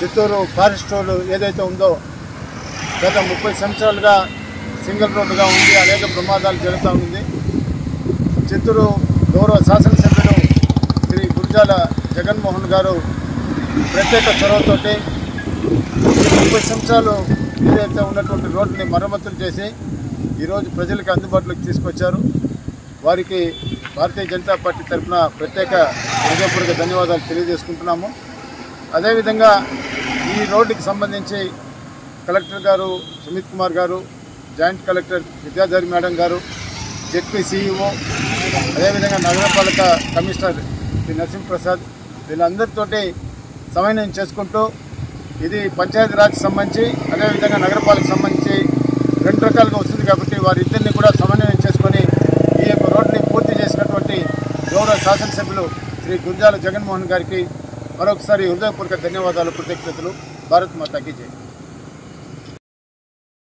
Chittoor forest road ఏదైతే ఉందో గత 30 సంవత్సరాలుగా సింగిల్ రోడ్డుగా ఉంది. అనేక ప్రమాదాలు జరుగుతూ ఉంది. చిత్తూరు గౌరవ శాసనసభ్యులు శ్రీ గురజాల జగన్మోహన్ గారు ప్రత్యేక చొరవతోటి 30 సంవత్సరాలు ఏదైతే ఉన్నటువంటి రోడ్డుని మరమ్మతులు చేసి ఈరోజు ప్రజలకు అందుబాటులోకి తీసుకొచ్చారు. వారికి భారతీయ జనతా పార్టీ తరఫున ప్రత్యేక హృదయపూర్వక ధన్యవాదాలు తెలియజేసుకుంటున్నాము. అదేవిధంగా ఈ రోడ్డుకి సంబంధించి కలెక్టర్ గారు సుమిత్ కుమార్ గారు, జాయింట్ కలెక్టర్ విద్యాధరి మేడం గారు, జెడ్పీ సిఇఓ, అదేవిధంగా నగరపాలక కమిషనర్ శ్రీ నరసింహప్రసాద్ వీళ్ళందరితోటి సమన్వయం చేసుకుంటూ ఇది పంచాయతీరాజ్ సంబంధించి అదేవిధంగా నగరపాలక సంబంధించి 2 రకాలుగా వస్తుంది కాబట్టి వారిద్దరిని కూడా సమన్వయం చేసుకొని ఈ యొక్క రోడ్డుని పూర్తి చేసినటువంటి గౌరవ శాసనసభ్యులు శ్రీ గురజాల జగన్మోహన్ గారికి మరొకసారి హృదయపూర్వక ధన్యవాదాలు, కృతజ్ఞతలు. భారత్ మాతాకి జై.